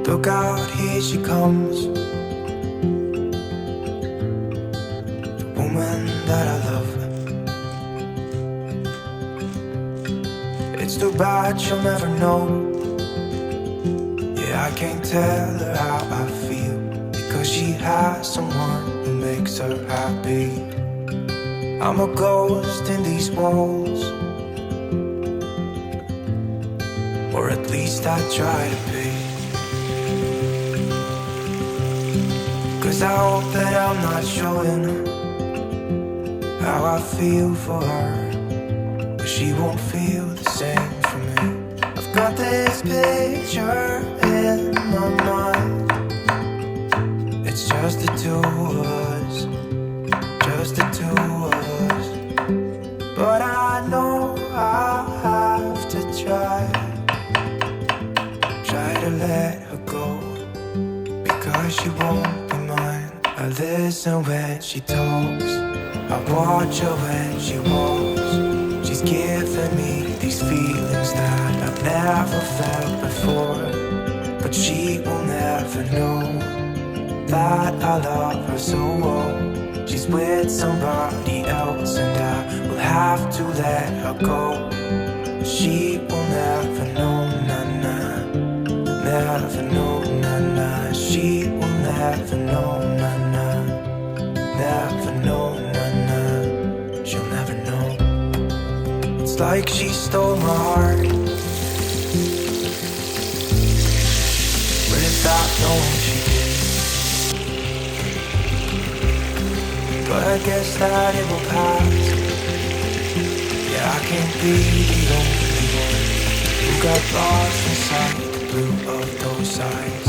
Look out, here she comes, the woman that I love. It's too bad she'll never know. Yeah, I can't tell her how I feel, because she has someone who makes her happy. I'm a ghost in these walls, or at least I try to be. 'Cause I hope that I'm not showing how I feel for her, but she won't feel the same for me. I've got this picture in my mind. It's just the two of us, just the two of us. But I know I have to try to let her go, because she won't be mine. I listen when she talks, I watch her when she walks. She's giving me these feelings that I've never felt before, but she will never know that I love her so well. She's with somebody else and I will have to let her go. She will never know, nah-nah, never know, nah-nah. She will never know, nah-nah, never know, nah-nah. She'll never know. It's like she stole my heart without knowing she did. But I guess that it will pass. Yeah, I can't be the only one who got lost inside the blue of those eyes.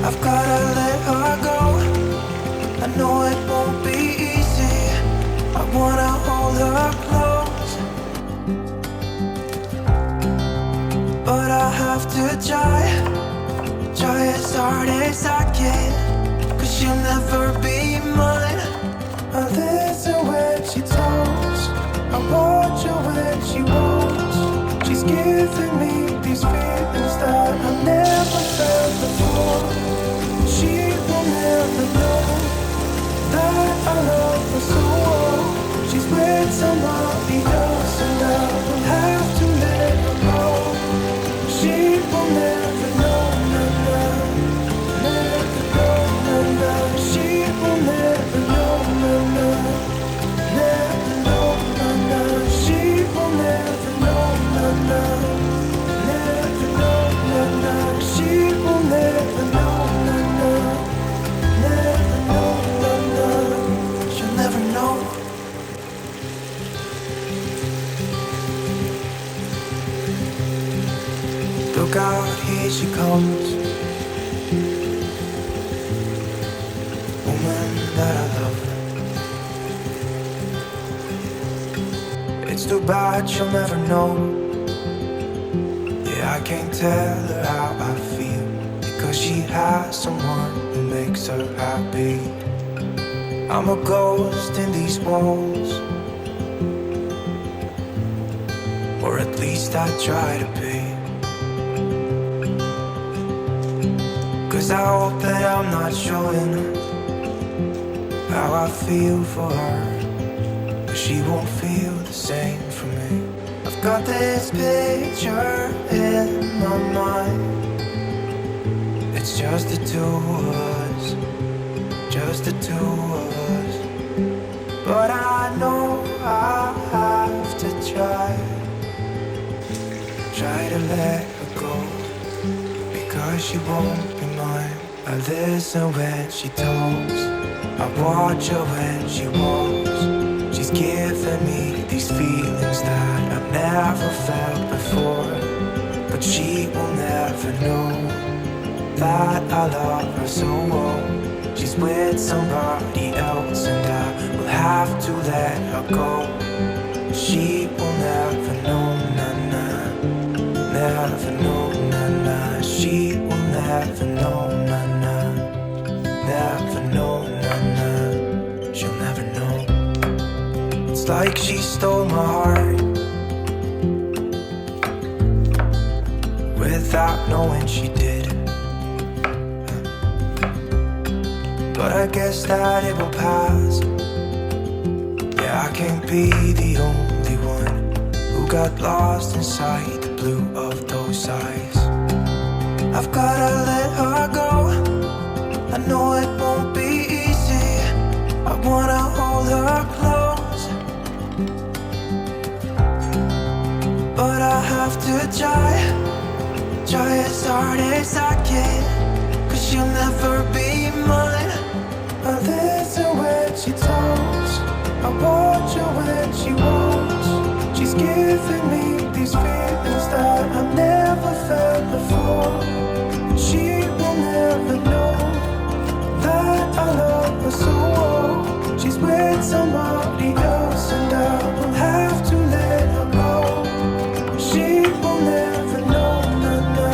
I've gotta let her go. I know it won't be easy. I wanna hold her close, but I have to try as hard as I can, 'cause she'll never be mine. I listen when she talks, I watch her when she walks. She's giving me these feelings that I've never felt before. She will never know that I love her so well. She's with somebody else and I will have to let her go. She will never know, nah-nah, never know, nah-nah. She will never know, nah-nah, never know, nah-nah. She will never know, nah-nah, never know, nah-nah. She will never know, nah-nah, never know, nah-nah. She'll never know. Look out, here she comes, woman that I love. It's too bad she'll never know. Yeah, I can't tell her how I feel, because she has someone who makes her happy. I'm a ghost in these walls, or at least I try to be. 'Cause I hope that I'm not showing how I feel for her, but she won't feel the same for me. I've got this picture in my mind. It's just the two of us, just the two of us. But I know I have to try to let her go, because she won't be mine. I listen when she talks, I watch her when she walks. She's giving me these feelings that I've never felt before, but she will never know that I love her so well. She's with somebody else and I will have to let her go. She will never know, nah-nah, never know, nah-nah. She will never know, nah-nah, never know, nah-nah. She'll never know. It's like she stole my heart without knowing she did. but I guess that it will pass. Yeah, I can't be the only one who got lost inside the blue of those eyes. I've gotta let her go. I know it won't be easy. I wanna hold her close, but I have to try as hard as I can, 'cause she'll never be mine. I listen when she talks, I watch her when she walks. She's giving me these feelings that I've never felt before. She will never know that I love her so well. She's with somebody else and I will have to let her go. She will never know, never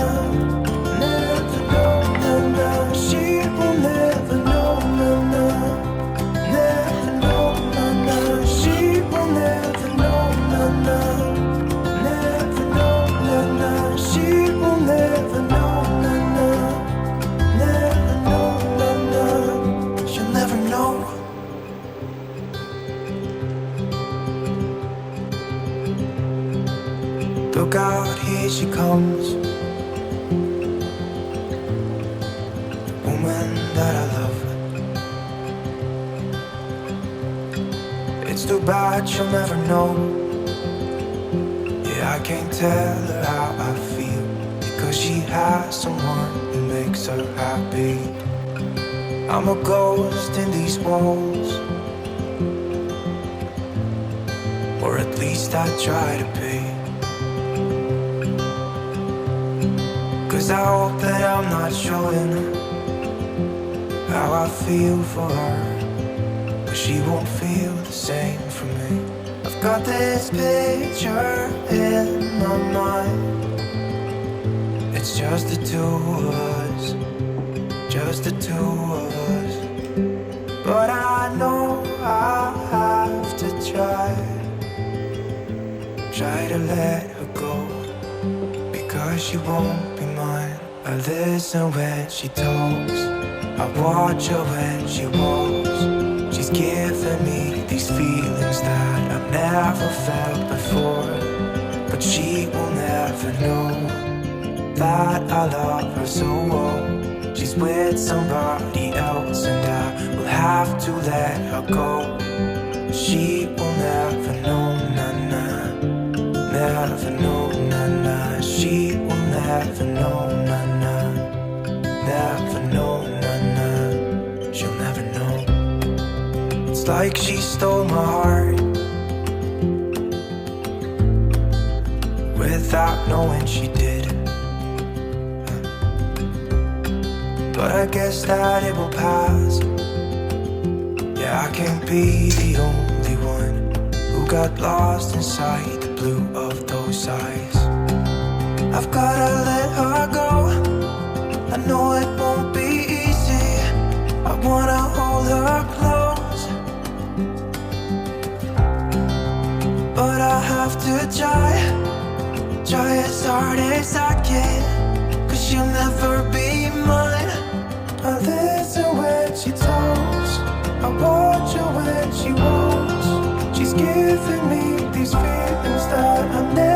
know, she will never know, never know, she will never know, never know, she will never know, never know, she'll never know. Look out, here she comes, woman that I love. It's too bad she'll never know. Yeah, I can't tell her how I feel, because she has someone who makes her happy. I'm a ghost in these walls, or at least I try to be. 'Cause I hope that I'm not showing how I feel for her, but she won't feel the same for me. I've got this picture in my mind. It's just the two of us, just the two of us. But I know I have to try to let her go, because she won't be mine. I listen when she talks, I watch her when she walks. She's giving me these feelings that I've never felt before, but she will never know that I love her so well. She's with somebody else and I will have to let her go. She will never know, never know, she will never know, never know, she'll never know. It's like she stole my heart without knowing she did. But I guess that it will pass. Yeah, I can't be the only one who got lost inside the blue of those eyes. I've gotta let her go. I know it won't be easy. I wanna hold her close, but I have to try as hard as I can, 'cause she'll never be mine. I listen when she talks, I watch her when she walks. She's giving me these feelings that I've never